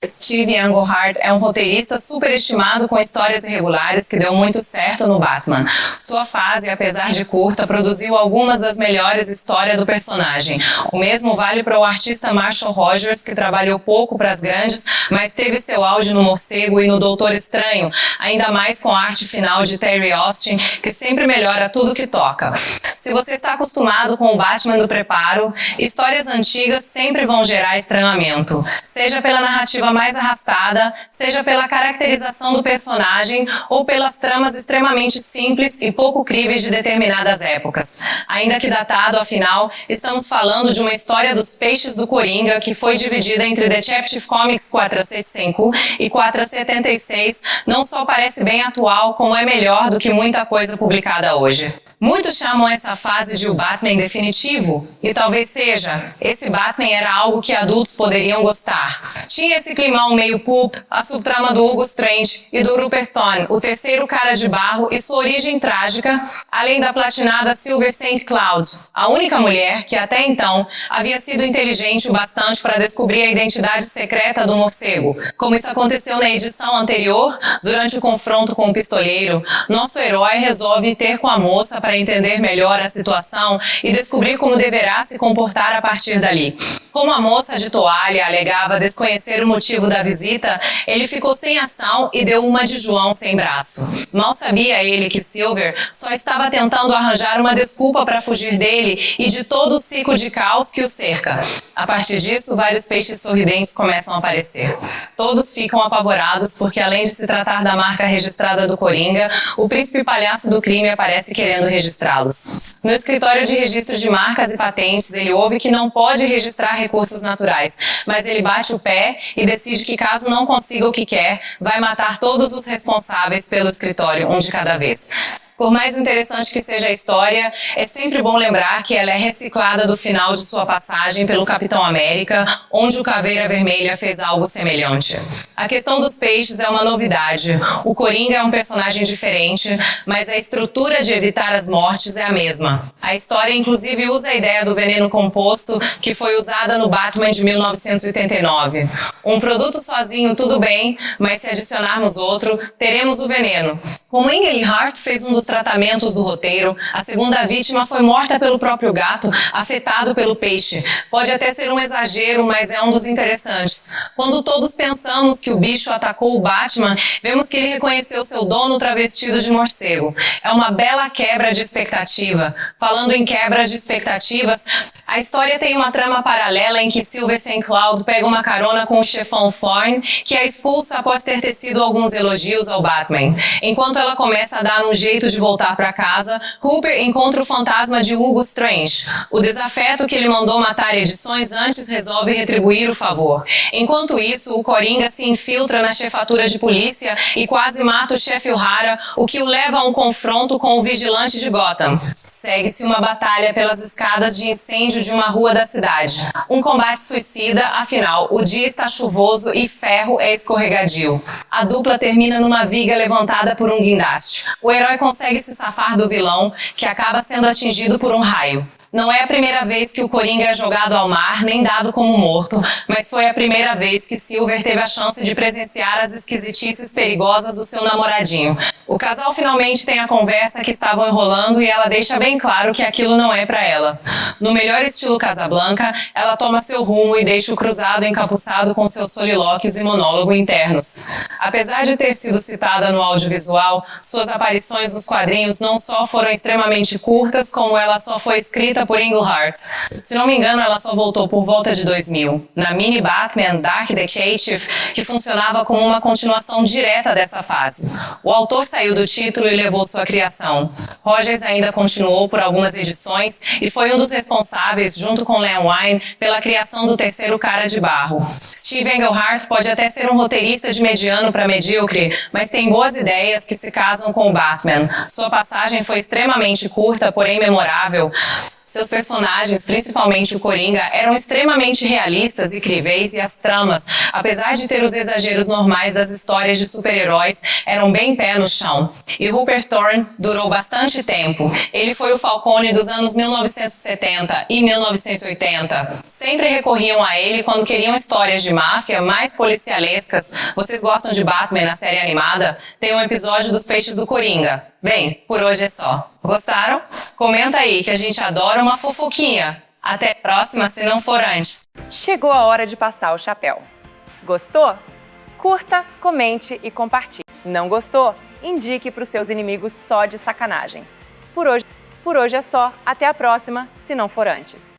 Steve Englehart é um roteirista superestimado com histórias irregulares que deu muito certo no Batman. Sua fase, apesar de curta, produziu algumas das melhores histórias do personagem. O mesmo vale para o artista Marshall Rogers, que trabalhou pouco para as grandes, mas teve seu auge no Morcego e no Doutor Estranho, ainda mais com a arte final de Terry Austin, que sempre melhora tudo que toca. Se você está acostumado com o Batman do preparo, histórias antigas sempre vão gerar estranhamento, seja pela narrativa mais arrastada, seja pela caracterização do personagem ou pelas tramas extremamente simples e pouco críveis de determinadas épocas. Ainda que datado, afinal, estamos falando de uma história dos peixes do Coringa que foi dividida entre Detective Comics 465 e 476, não só parece bem atual, como é melhor do que muita coisa publicada hoje. Muitos chamam essa fase de o Batman definitivo, e talvez seja. Esse Batman era algo que adultos poderiam gostar. Tinha esse climão meio pulp, a subtrama do Hugo Strange e do Rupert Thorne, o terceiro cara de barro e sua origem trágica, além da platinada Silver St. Cloud, a única mulher que até então havia sido inteligente o bastante para descobrir a identidade secreta do morcego. Como isso aconteceu na edição anterior, durante o confronto com o pistoleiro, nosso herói resolve ter com a moça para entender melhor a situação e descobrir como deverá se comportar a partir dali. Como a moça de toalha alegava desconhecer o motivo da visita, ele ficou sem ação e deu uma de João sem braço. Mal sabia ele que Silver só estava tentando arranjar uma desculpa para fugir dele e de todo o ciclo de caos que o cerca. A partir disso, vários peixes sorridentes começam a aparecer. Todos ficam apavorados porque, além de se tratar da marca registrada do Coringa, o príncipe palhaço do crime aparece querendo registrá-los. No escritório de registro de marcas e patentes, ele ouve que não pode registrar recursos naturais, mas ele bate o pé e decide que, caso não consiga o que quer, vai matar todos os responsáveis pelo escritório, um de cada vez. Por mais interessante que seja a história, é sempre bom lembrar que ela é reciclada do final de sua passagem pelo Capitão América, onde o Caveira Vermelha fez algo semelhante. A questão dos peixes é uma novidade. O Coringa é um personagem diferente, mas a estrutura de evitar as mortes é a mesma. A história, inclusive, usa a ideia do veneno composto que foi usada no Batman de 1989. Um produto sozinho, tudo bem, mas se adicionarmos outro, teremos o veneno. Como Englehart fez um dos tratamentos do roteiro, a segunda vítima foi morta pelo próprio gato, afetado pelo peixe. Pode até ser um exagero, mas é um dos interessantes. Quando todos pensamos que o bicho atacou o Batman, vemos que ele reconheceu seu dono travestido de morcego. É uma bela quebra de expectativa. Falando em quebra de expectativas, a história tem uma trama paralela em que Silver St. Cloud pega uma carona com o chefão Thorne, que a expulsa após ter tecido alguns elogios ao Batman. Enquanto ela começa a dar um jeito de voltar para casa, Hooper encontra o fantasma de Hugo Strange. O desafeto que ele mandou matar edições antes resolve retribuir o favor. Enquanto isso, o Coringa se infiltra na chefatura de polícia e quase mata o chefe O'Hara, o que o leva a um confronto com o vigilante de Gotham. Segue-se uma batalha pelas escadas de incêndio de uma rua da cidade. Um combate suicida, afinal, o dia está chuvoso e ferro é escorregadio. A dupla termina numa viga levantada por um guindaste. O herói consegue se safar do vilão, que acaba sendo atingido por um raio. Não é a primeira vez que o Coringa é jogado ao mar, nem dado como morto, mas foi a primeira vez que Silver teve a chance de presenciar as esquisitices perigosas do seu namoradinho. O casal finalmente tem a conversa que estavam enrolando e ela deixa bem claro que aquilo não é pra ela. No melhor estilo Casablanca, ela toma seu rumo e deixa o cruzado encapuçado com seus solilóquios e monólogo internos. Apesar de ter sido citada no audiovisual, suas aparições nos quadrinhos não só foram extremamente curtas, como ela só foi escrita por Englehart. Se não me engano, ela só voltou por volta de 2000, na mini Batman Dark Detective, que funcionava como uma continuação direta dessa fase. O autor saiu do título e levou sua criação. Rogers ainda continuou por algumas edições e foi um dos responsáveis, junto com Len Wein, pela criação do terceiro cara de barro. Steve Englehart pode até ser um roteirista de mediano para medíocre, mas tem boas ideias que se casam com o Batman. Sua passagem foi extremamente curta, porém memorável. Seus personagens, principalmente o Coringa, eram extremamente realistas e críveis, e as tramas, apesar de ter os exageros normais das histórias de super-heróis, eram bem pé no chão. E Rupert Thorne durou bastante tempo. Ele foi o Falcone dos anos 1970 e 1980. Sempre recorriam a ele quando queriam histórias de máfia mais policialescas. Vocês gostam de Batman na série animada? Tem um episódio dos Peixes do Coringa. Bem, por hoje é só. Gostaram? Comenta aí que a gente adora uma fofoquinha. Até a próxima, se não for antes. Chegou a hora de passar o chapéu. Gostou? Curta, comente e compartilhe. Não gostou? Indique para os seus inimigos só de sacanagem. Por hoje é só. Até a próxima, se não for antes.